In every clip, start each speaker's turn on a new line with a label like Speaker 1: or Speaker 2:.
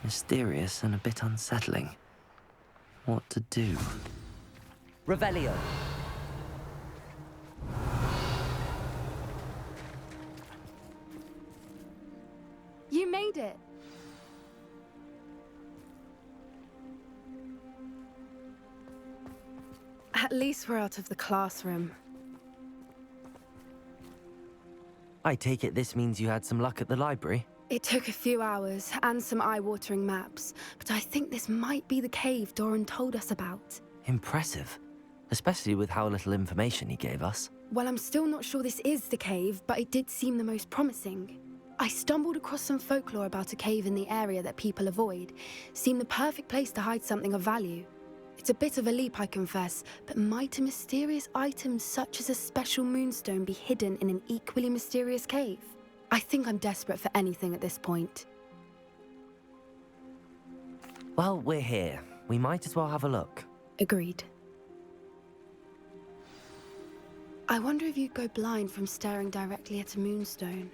Speaker 1: Mysterious and a bit unsettling. What to do?
Speaker 2: Revelio.
Speaker 3: You made it! At least we're out of the classroom.
Speaker 1: I take it this means you had some luck at the library?
Speaker 3: It took a few hours and some eye-watering maps, but I think this might be the cave Doran told us about.
Speaker 1: Impressive. Especially with how little information he gave us.
Speaker 3: Well, I'm still not sure this is the cave, but it did seem the most promising. I stumbled across some folklore about a cave in the area that people avoid. Seemed the perfect place to hide something of value. It's a bit of a leap, I confess, but might a mysterious item such as a special moonstone be hidden in an equally mysterious cave? I think I'm desperate for anything at this point.
Speaker 1: Well, we're here. We might as well have a look.
Speaker 3: Agreed. I wonder if you'd go blind from staring directly at a moonstone.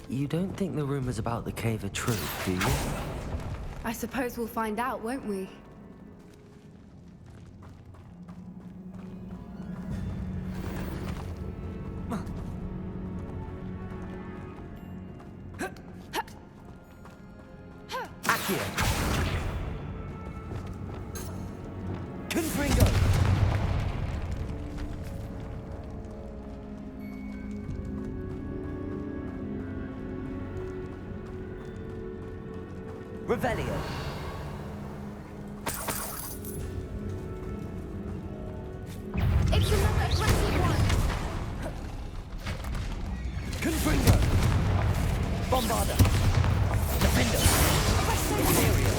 Speaker 1: You don't think the rumors about the cave are true, do you?
Speaker 3: I suppose we'll find out, won't we?
Speaker 2: Accio. Confringo. Revelio.
Speaker 3: It's another aggressive one!
Speaker 2: Confringo. Bombarda. Defender. Imperial.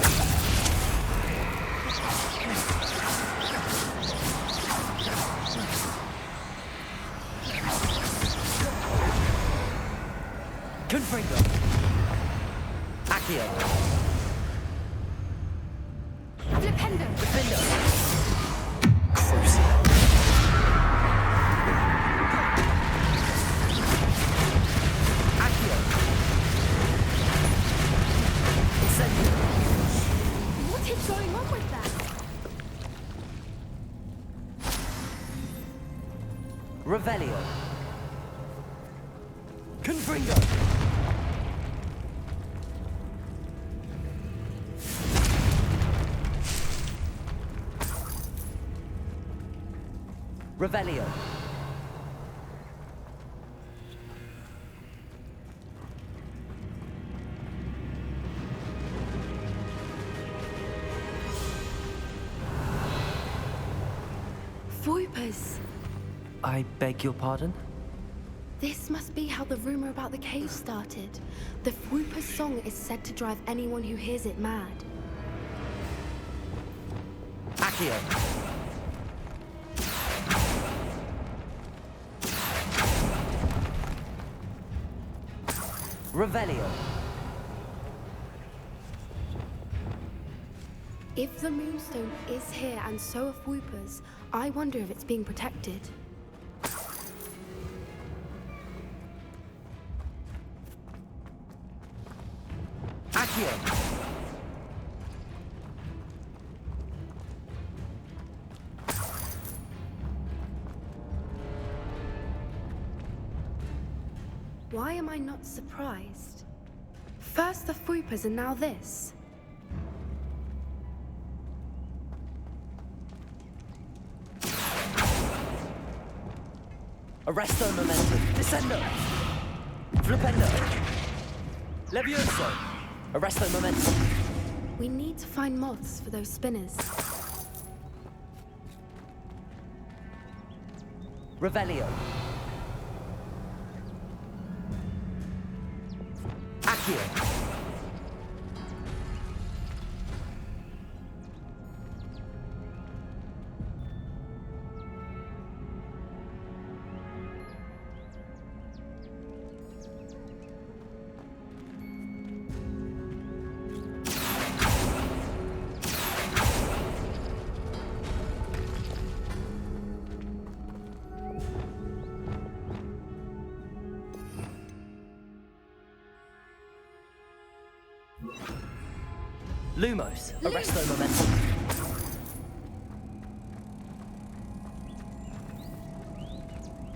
Speaker 2: Confringo. Accio.
Speaker 3: Flipendo!
Speaker 2: Defender. Accio. Incendio.
Speaker 3: What is going on with that?
Speaker 2: Revelio. Confringo. Revelio.
Speaker 3: Voipers!
Speaker 1: I beg your pardon?
Speaker 3: This must be how the rumor about the cave started. The Whooper's song is said to drive anyone who hears it mad.
Speaker 2: Accio. Revelio.
Speaker 3: If the moonstone is here and so are Whoopers, I wonder if it's being protected.
Speaker 2: Accio.
Speaker 3: Why am I not surprised? First the Whoopers and now this.
Speaker 2: Arresto momentum. Descendo. Flipendo. Levioso. Arresto momentum.
Speaker 3: We need to find moths for those spinners.
Speaker 2: Revelio. Accio. Lumos. Arresto momentum.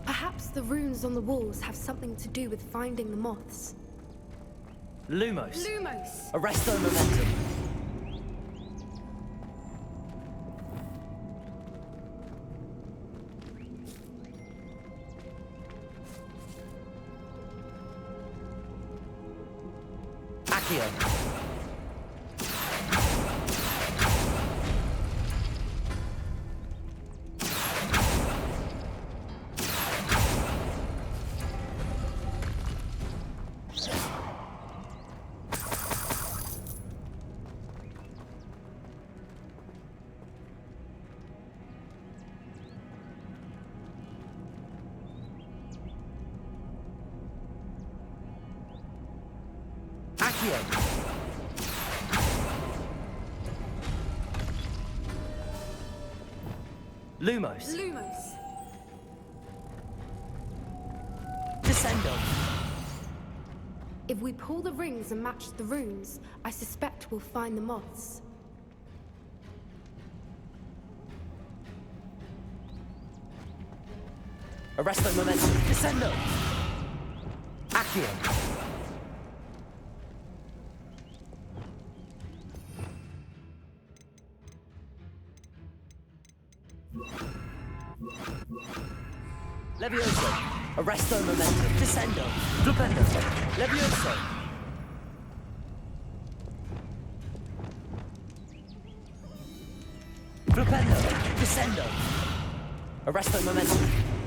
Speaker 3: Perhaps the runes on the walls have something to do with finding the moths.
Speaker 2: Lumos.
Speaker 3: Lumos!
Speaker 2: Arresto momentum. Accio. Accio. Lumos.
Speaker 3: Lumos!
Speaker 2: Descendo.
Speaker 3: If we pull the rings and match the runes, I suspect we'll find the moths.
Speaker 2: Arresto momentum. Descendo. Accio. Levioso. Arresto momentum. Descendo. Flipendo. Levioso. Flipendo. Descendo. Arresto momentum.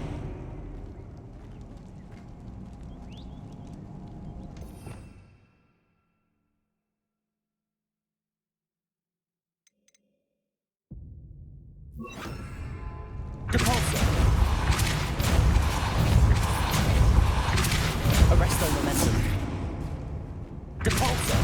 Speaker 2: Depulso. Arresto momentum. Depulso.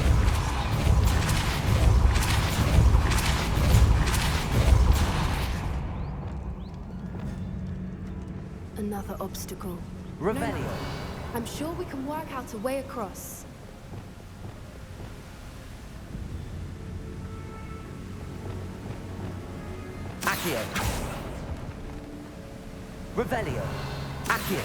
Speaker 3: Another obstacle.
Speaker 2: Revelio.
Speaker 3: I'm sure we can work out a way across.
Speaker 2: Accio. Revelio. Accio.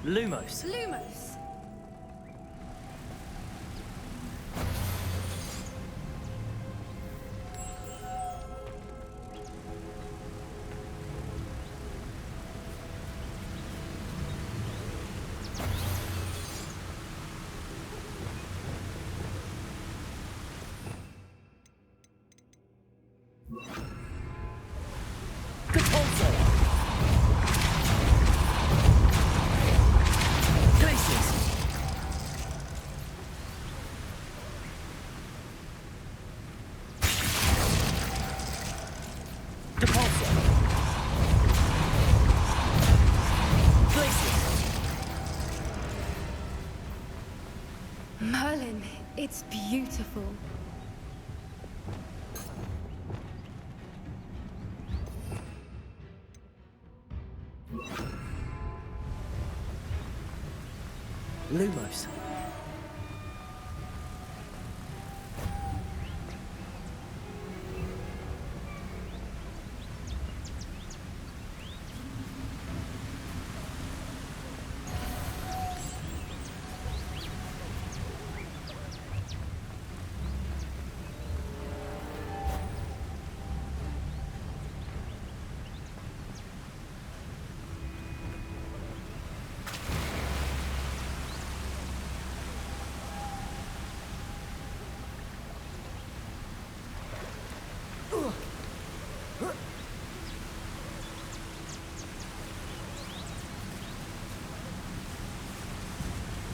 Speaker 2: Lumos.
Speaker 3: Lumos!
Speaker 2: Depulso. Glacius. Depulso. Glacius.
Speaker 3: Merlin, it's beautiful.
Speaker 2: Lumos.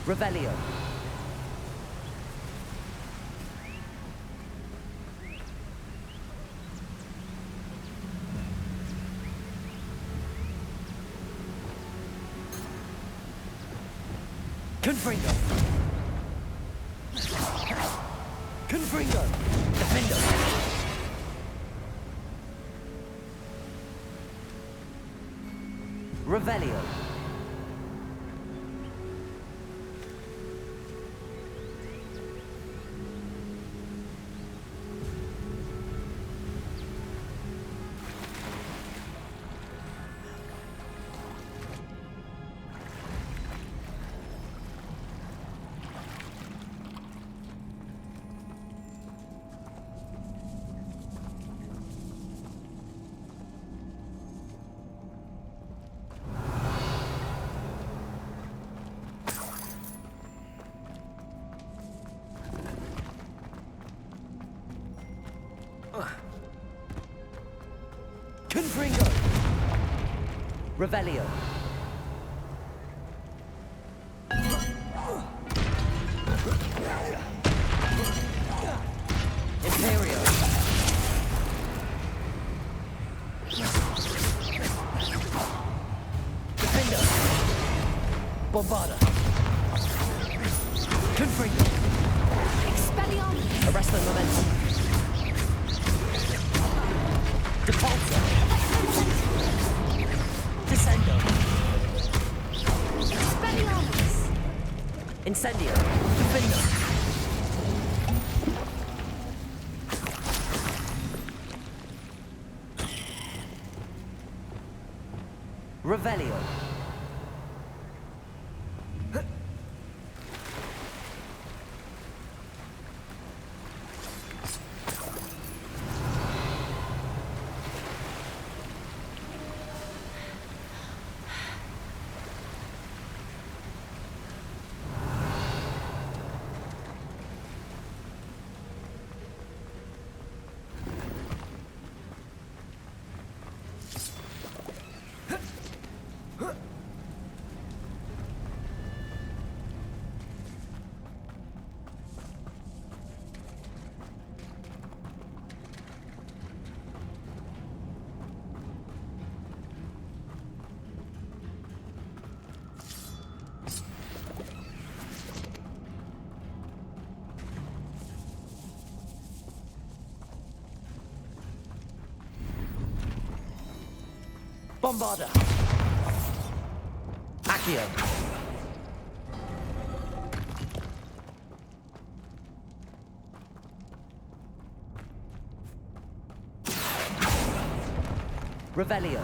Speaker 2: Revelio. Confringo. Defendo. Revelio. Confringo. Revelio. Imperio. Defender. Bombarda. Confringo.
Speaker 3: Expelliarmus!
Speaker 2: Arrest the momentum. Depulsor. Descendo.
Speaker 3: Expelliarmus!
Speaker 2: Incendio. Defender. Revelio. Bombarda. Accio. Revelio.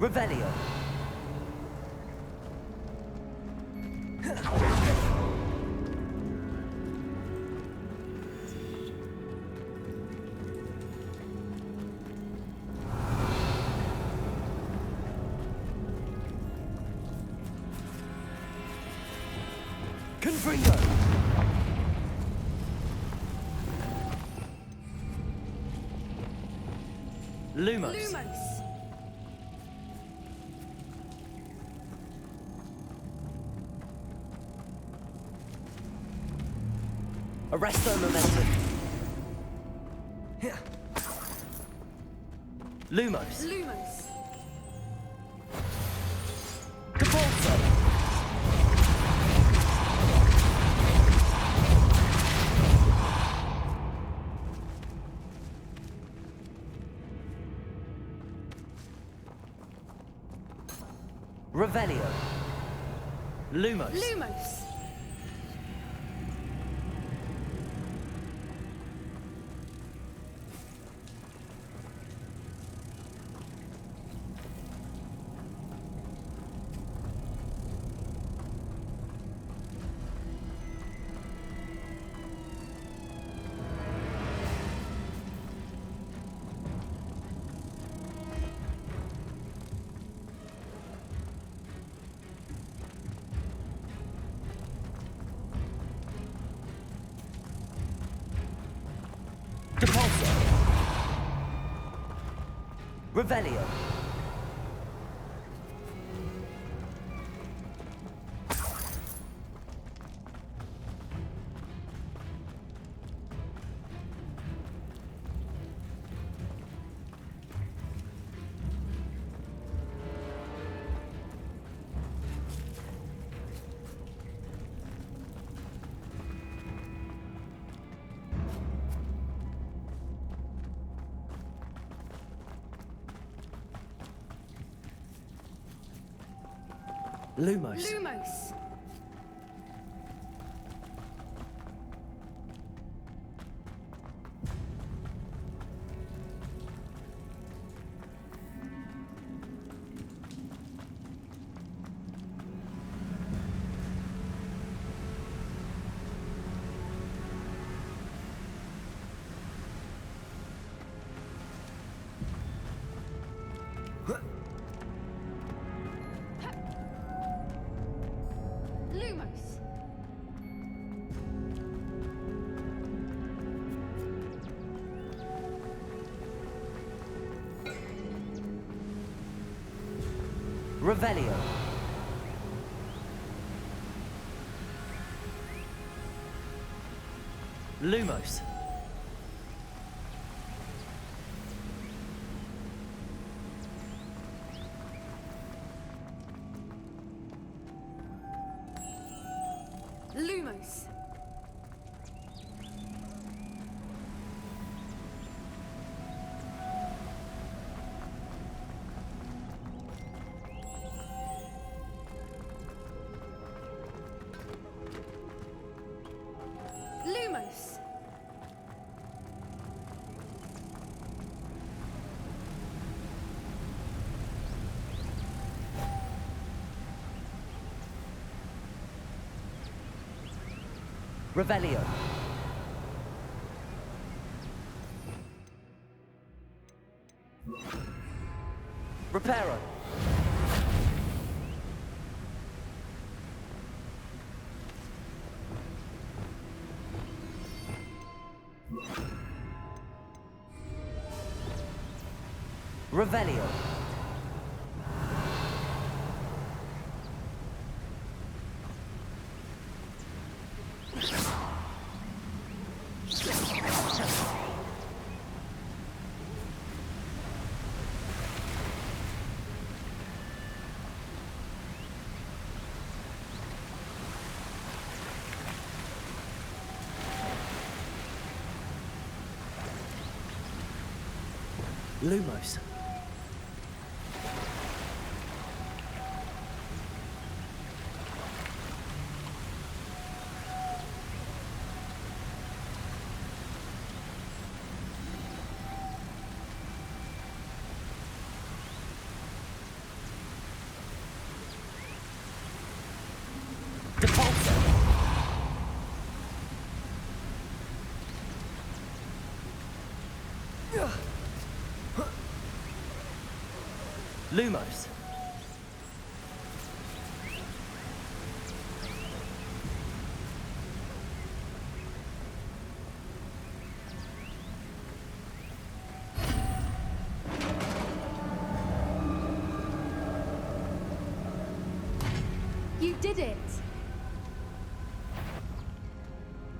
Speaker 2: Revelio. Confringo. Lumos.
Speaker 3: Lumos!
Speaker 2: Arresto momentum. Lumos.
Speaker 3: Lumos!
Speaker 2: Depulsor. Revelio. Lumos.
Speaker 3: Lumos!
Speaker 2: Revelio. Lumos.
Speaker 3: Lumos! Lumos!
Speaker 2: Revelio. Lumos.
Speaker 3: Lumos! Lumos!
Speaker 2: Revelio. Reparo. Revelio. Lumos. Depulso. Lumos.
Speaker 3: You did it!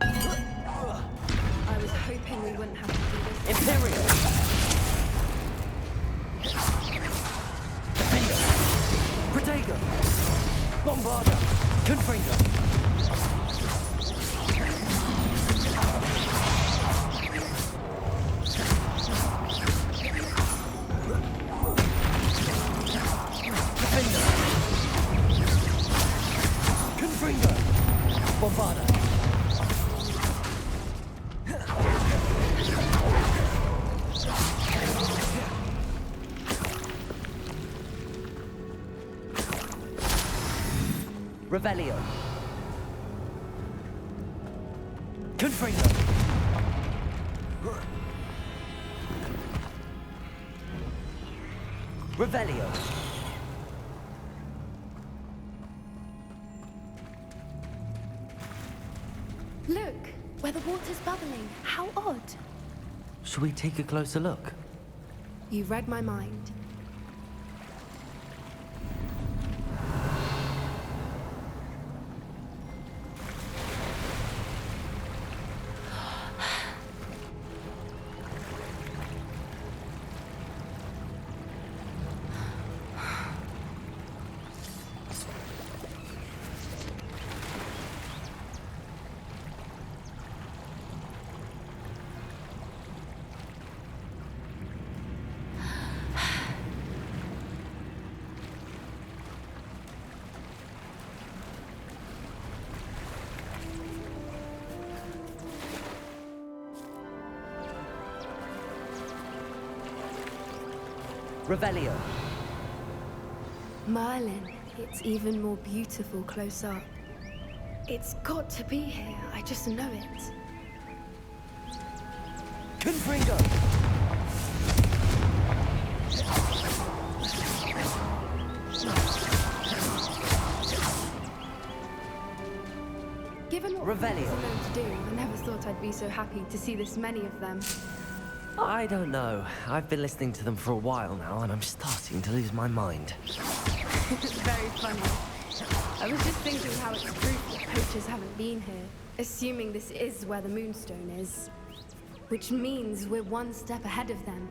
Speaker 3: I was hoping we wouldn't have to do this.
Speaker 2: Imperial. Defender. Protego. Bombarda. Confringo. Defender. Confringo. Bombarda. Revelio. Confringo. Revelio.
Speaker 3: Look, where the water's bubbling. How odd.
Speaker 1: Should we take a closer look?
Speaker 3: You read my mind.
Speaker 2: Revelio.
Speaker 3: Merlin, it's even more beautiful close up. It's got to be here, I just know it.
Speaker 2: Confringo.
Speaker 3: Given what
Speaker 2: Revelio.
Speaker 3: they're known to do, I never thought I'd be so happy to see this many of them.
Speaker 1: I don't know. I've been listening to them for a while now, and I'm starting to lose my mind.
Speaker 3: It's very funny. I was just thinking how it's proof that poachers haven't been here, assuming this is where the Moonstone is. Which means we're one step ahead of them.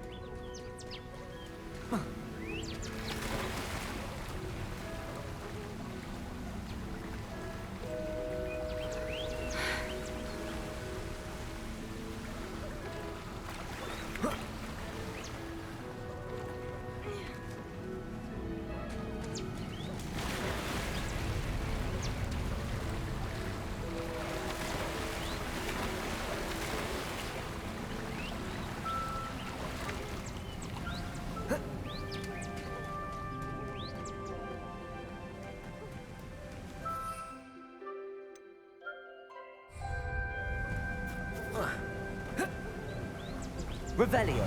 Speaker 2: Revelio.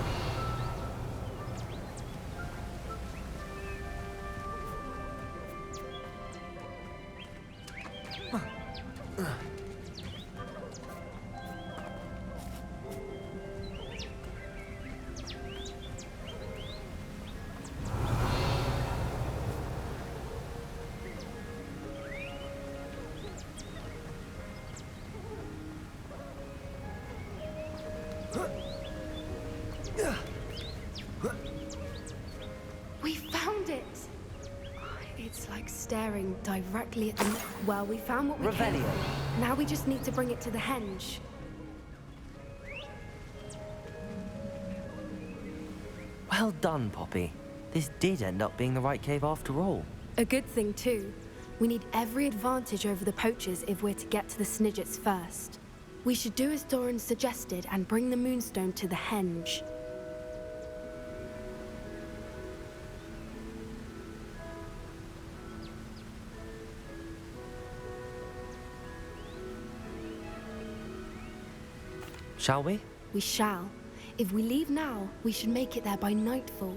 Speaker 3: We found it! It's like staring directly at the... Well, we found what we came
Speaker 2: Revelio.
Speaker 3: for. Now we just need to bring it to the henge.
Speaker 1: Well done, Poppy. This did end up being the right cave after all.
Speaker 3: A good thing, too. We need every advantage over the poachers if we're to get to the Snidgets first. We should do as Doran suggested and bring the Moonstone to the henge.
Speaker 1: Shall we?
Speaker 3: We shall. If we leave now, we should make it there by nightfall.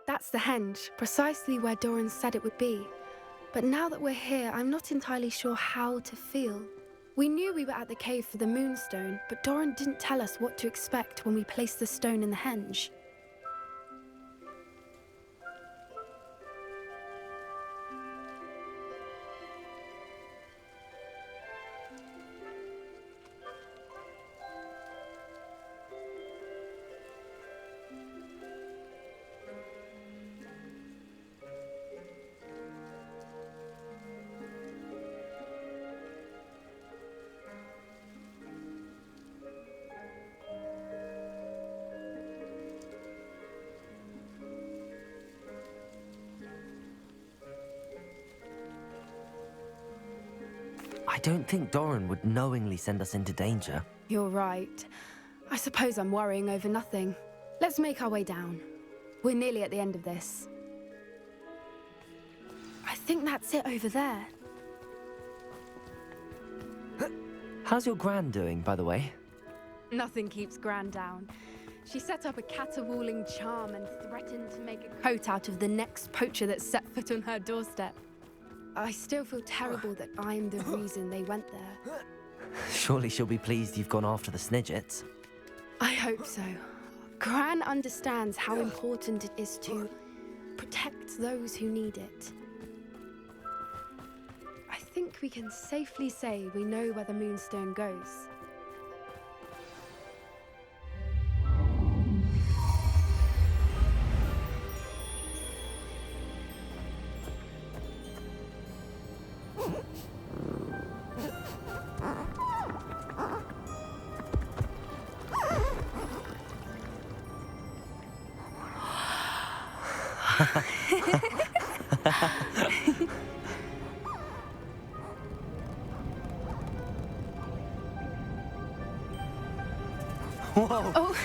Speaker 3: That's the henge, precisely where Doran said it would be. But now that we're here, I'm not entirely sure how to feel. We knew we were at the cave for the Moonstone, but Doran didn't tell us what to expect when we placed the stone in the henge.
Speaker 1: I don't think Doran would knowingly send us into danger.
Speaker 3: You're right. I suppose I'm worrying over nothing. Let's make our way down. We're nearly at the end of this. I think that's it over there.
Speaker 1: How's your Gran doing, by the way?
Speaker 3: Nothing keeps Gran down. She set up a caterwauling charm and threatened to make a coat out of the next poacher that set foot on her doorstep. I still feel terrible that I'm the reason they went there.
Speaker 1: Surely she'll be pleased you've gone after the Snidgets.
Speaker 3: I hope so. Gran understands how important it is to protect those who need it. I think we can safely say we know where the Moonstone goes.
Speaker 1: Whoa!
Speaker 3: Oh.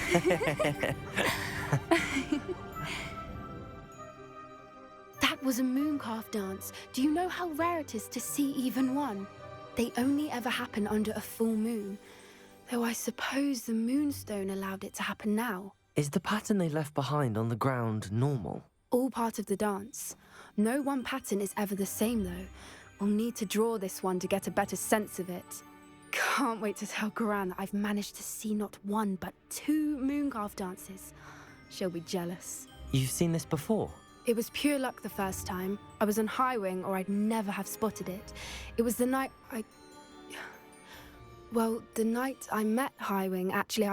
Speaker 3: That was a mooncalf dance. Do you know how rare it is to see even one? They only ever happen under a full moon. Though I suppose the Moonstone allowed it to happen now.
Speaker 1: Is the pattern they left behind on the ground normal?
Speaker 3: All part of the dance. No one pattern is ever the same, though. We'll need to draw this one to get a better sense of it. Can't wait to tell Gran that I've managed to see not one, but 2 mooncalf dances. She'll be jealous.
Speaker 1: You've seen this before?
Speaker 3: It was pure luck the first time. I was on Highwing, or I'd never have spotted it. It was the night Well, the night I met Highwing, actually,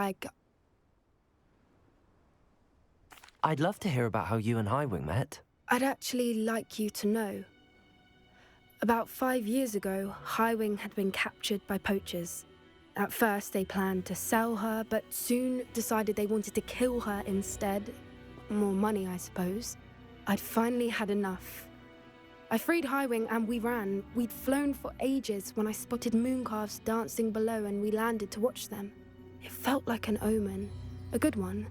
Speaker 1: I'd love to hear about how you and Highwing met.
Speaker 3: I'd actually like you to know. About 5 years ago, Highwing had been captured by poachers. At first, they planned to sell her, but soon decided they wanted to kill her instead. More money, I suppose. I'd finally had enough. I freed Highwing and we ran. We'd flown for ages when I spotted mooncalves dancing below and we landed to watch them. It felt like an omen. A good one.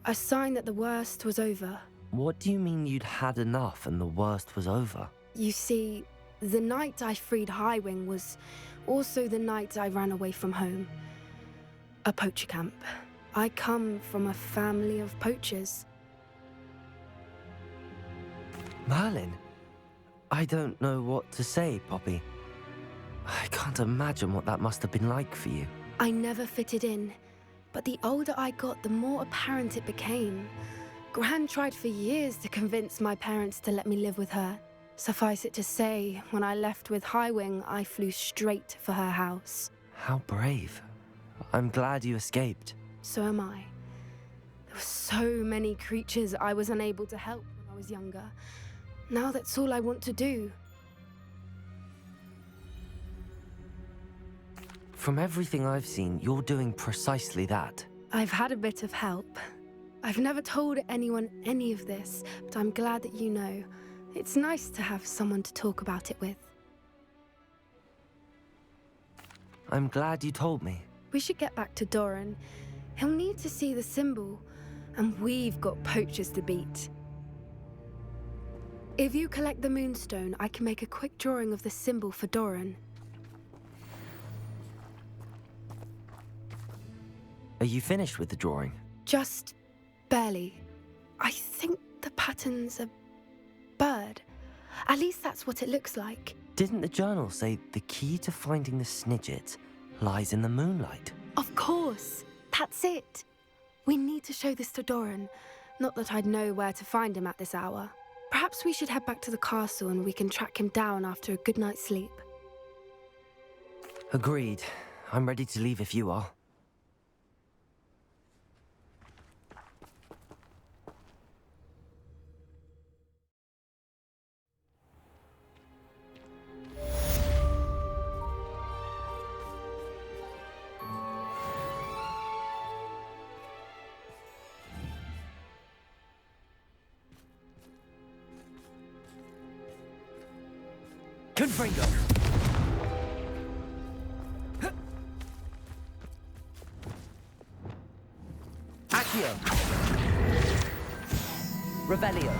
Speaker 3: A sign that the worst was over.
Speaker 1: What do you mean you'd had enough and the worst was over?
Speaker 3: You see, the night I freed Highwing was also the night I ran away from home. A poacher camp. I come from a family of poachers.
Speaker 1: Merlin? I don't know what to say, Poppy. I can't imagine what that must have been like for you.
Speaker 3: I never fitted in, but the older I got, the more apparent it became. Gran tried for years to convince my parents to let me live with her. Suffice it to say, when I left with Highwing, I flew straight for her house.
Speaker 1: How brave. I'm glad you escaped.
Speaker 3: So am I. There were so many creatures I was unable to help when I was younger. Now that's all I want to do.
Speaker 1: From everything I've seen, you're doing precisely that.
Speaker 3: I've had a bit of help. I've never told anyone any of this, but I'm glad that you know. It's nice to have someone to talk about it with.
Speaker 1: I'm glad you told me.
Speaker 3: We should get back to Doran. He'll need to see the symbol, and we've got poachers to beat. If you collect the Moonstone, I can make a quick drawing of the symbol for Doran.
Speaker 1: Are you finished with the drawing?
Speaker 3: Just barely. I think the pattern's a bird. At least that's what it looks like.
Speaker 1: Didn't the journal say the key to finding the Snidget lies in the moonlight?
Speaker 3: Of course. That's it. We need to show this to Doran. Not that I'd know where to find him at this hour. Perhaps we should head back to the castle and we can track him down after a good night's sleep.
Speaker 1: Agreed. I'm ready to leave if you are.
Speaker 2: Confringo! Accio! Revelio!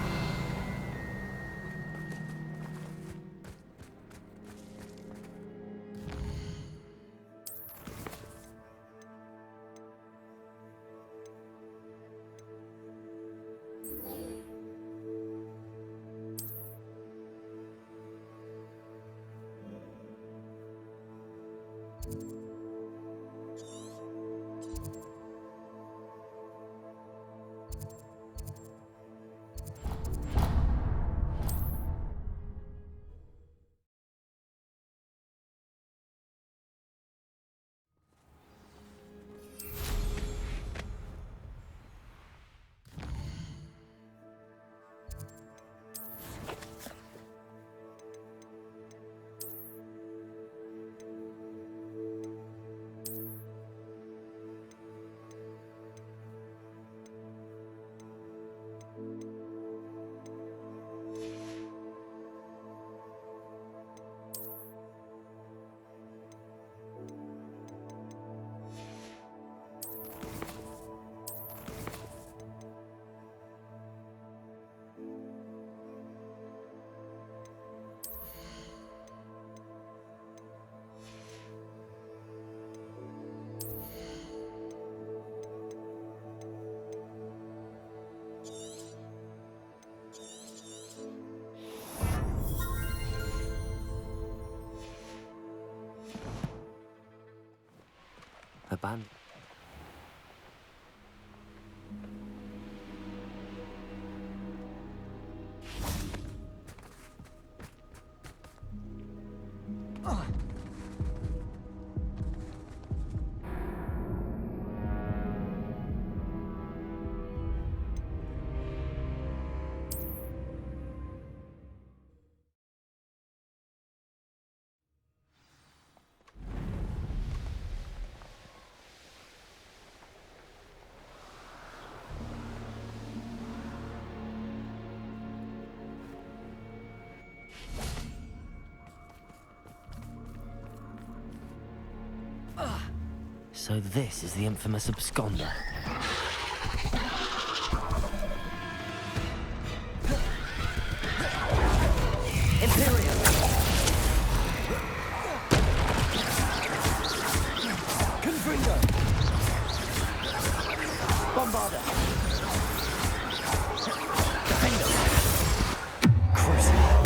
Speaker 3: you
Speaker 1: abandoned. So this is the infamous absconder.
Speaker 2: Imperium! Confringo! Bombarda! Defender! Cruiser!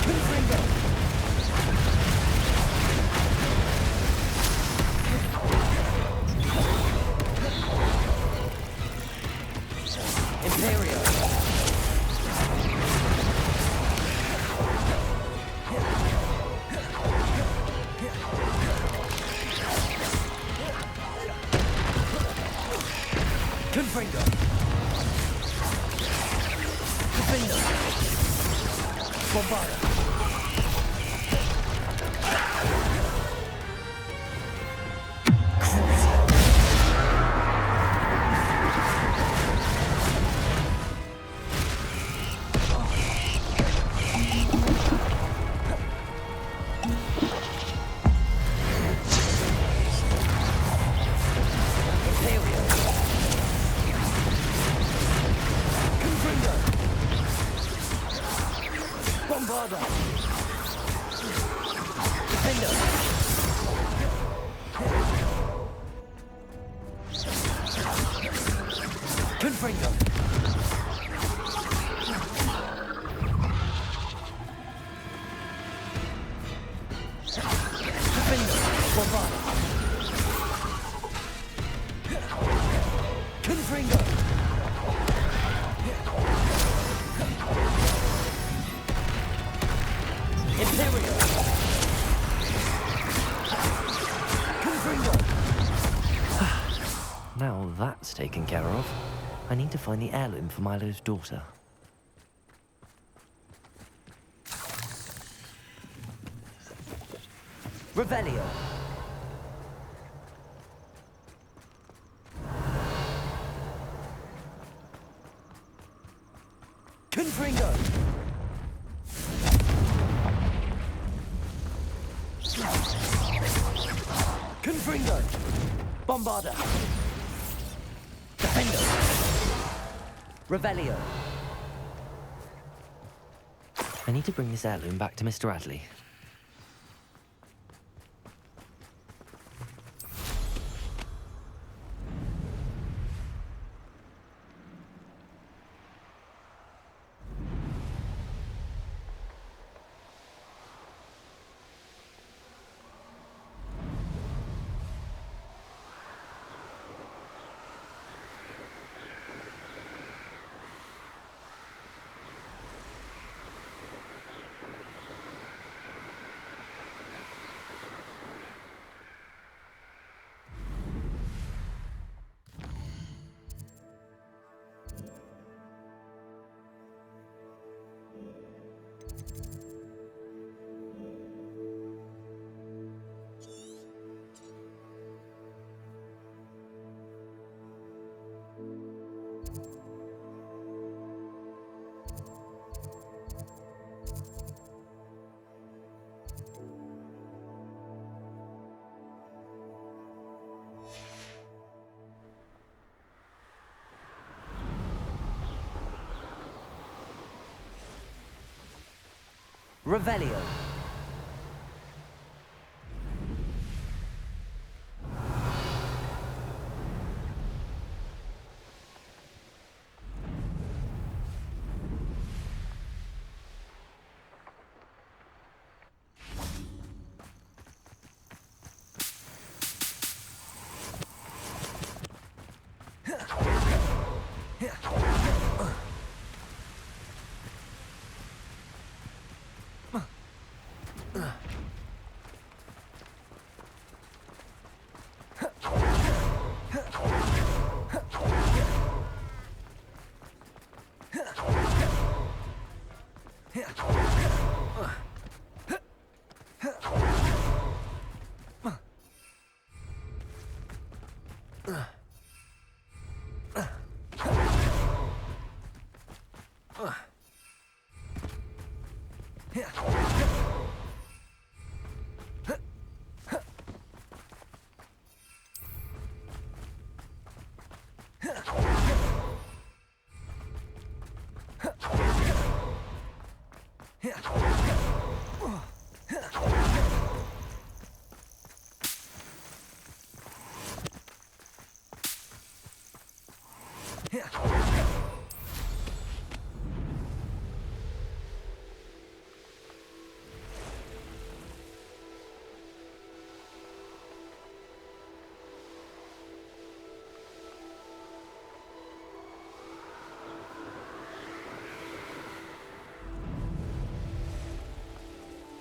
Speaker 2: Confringo! Imperium! Confringo! Defender! Bombarda! Imperium! Confringo! Bombarda! Defender! Confringo! Defender! Bombarda! Confringo! Imperial! Confringo!
Speaker 1: Now that's taken care of. I need to find the heirloom for Milo's daughter.
Speaker 2: Revelio! Confringo! Confringo! Bombarda! Defender! Revelio!
Speaker 1: I need to bring this heirloom back to Mr. Adley.
Speaker 2: Revelio!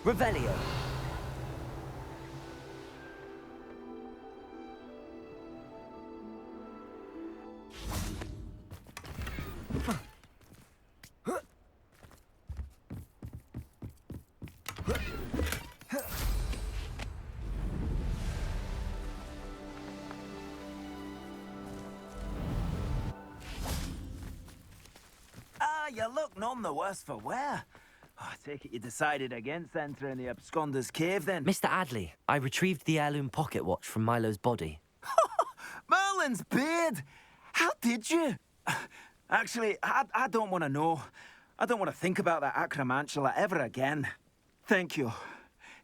Speaker 2: Revelio.
Speaker 4: Ah, you look none the worse for wear. Oh, I take it you decided against entering the Absconder's Cave, then?
Speaker 1: Mr. Adley, I retrieved the heirloom pocket watch from Milo's body.
Speaker 4: Merlin's beard! How did you? Actually, I don't want to know. I don't want to think about that acromantula ever again. Thank you.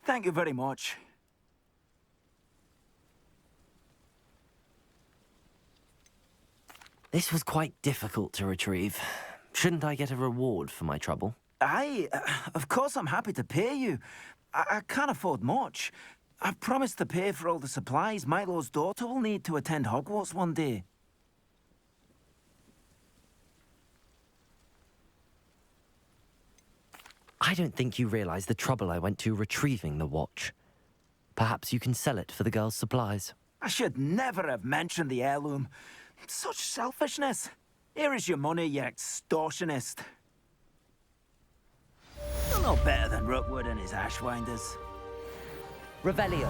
Speaker 4: Thank you very much.
Speaker 1: This was quite difficult to retrieve. Shouldn't I get a reward for my trouble?
Speaker 4: Of course I'm happy to pay you. I can't afford much. I've promised to pay for all the supplies Milo's daughter will need to attend Hogwarts one day.
Speaker 1: I don't think you realize the trouble I went to retrieving the watch. Perhaps you can sell it for the girl's supplies.
Speaker 4: I should never have mentioned the heirloom. Such selfishness. Here is your money, you extortionist. You're no better than Rookwood and his ashwinders.
Speaker 2: Revelio.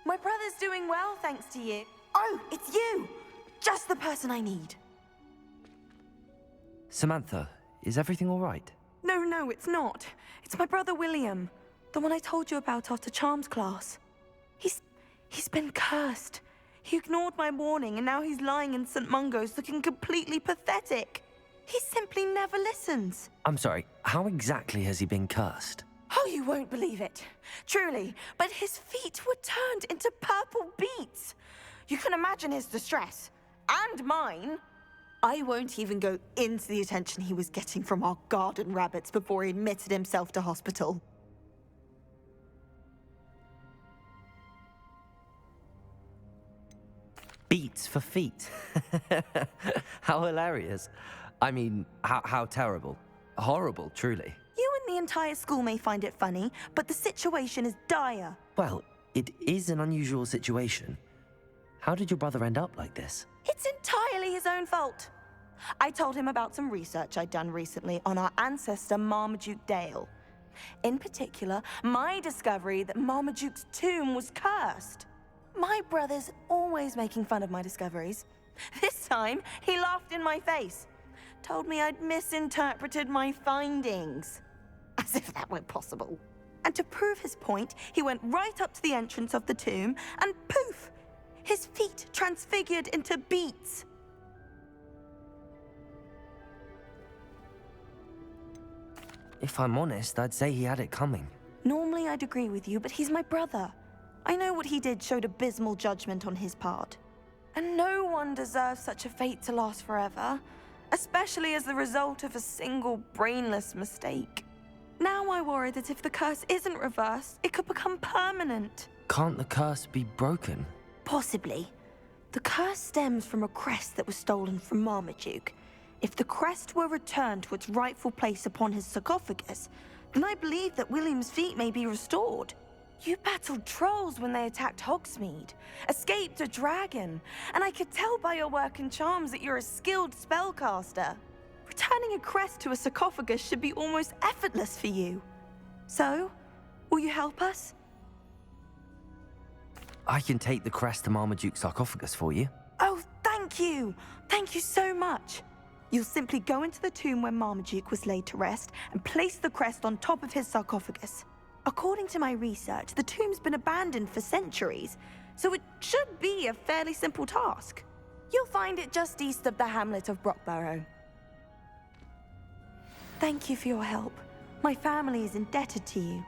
Speaker 5: My brother's doing well, thanks to you. Oh, it's you! Just the person I need.
Speaker 1: Samantha, is everything all right?
Speaker 5: No, it's not. It's my brother William. The one I told you about after Charms class. He's been cursed. He ignored my warning and now he's lying in St. Mungo's looking completely pathetic. He simply never listens.
Speaker 1: I'm sorry, how exactly has he been cursed?
Speaker 5: Oh, you won't believe it. Truly, but his feet were turned into purple beets. You can imagine his distress. And mine. I won't even go into the attention he was getting from our garden rabbits before he admitted himself to hospital.
Speaker 1: Beats for feet. How hilarious. I mean, how terrible. Horrible, truly.
Speaker 5: You and the entire school may find it funny, but the situation is dire.
Speaker 1: Well, it is an unusual situation. How did your brother end up like this?
Speaker 5: It's entirely his own fault. I told him about some research I'd done recently on our ancestor Marmaduke Dale. In particular, my discovery that Marmaduke's tomb was cursed. My brother's always making fun of my discoveries. This time, he laughed in my face. Told me I'd misinterpreted my findings. As if that were possible. And to prove his point, he went right up to the entrance of the tomb and poof! His feet transfigured into beets.
Speaker 1: If I'm honest, I'd say he had it coming.
Speaker 5: Normally I'd agree with you, but he's my brother. I know what he did showed abysmal judgment on his part. And no one deserves such a fate to last forever, especially as the result of a single brainless mistake. Now I worry that if the curse isn't reversed, it could become permanent.
Speaker 1: Can't the curse be broken?
Speaker 5: Possibly. The curse stems from a crest that was stolen from Marmaduke. If the crest were returned to its rightful place upon his sarcophagus, then I believe that William's feet may be restored. You battled trolls when they attacked Hogsmeade, escaped a dragon, and I could tell by your work and charms that you're a skilled spellcaster. Returning a crest to a sarcophagus should be almost effortless for you. So, will you help us?
Speaker 1: I can take the crest to Marmaduke's sarcophagus for you.
Speaker 5: Oh, thank you! Thank you so much! You'll simply go into the tomb where Marmaduke was laid to rest and place the crest on top of his sarcophagus. According to my research, the tomb's been abandoned for centuries, so it should be a fairly simple task. You'll find it just east of the hamlet of Brockborough. Thank you for your help. My family is indebted to you.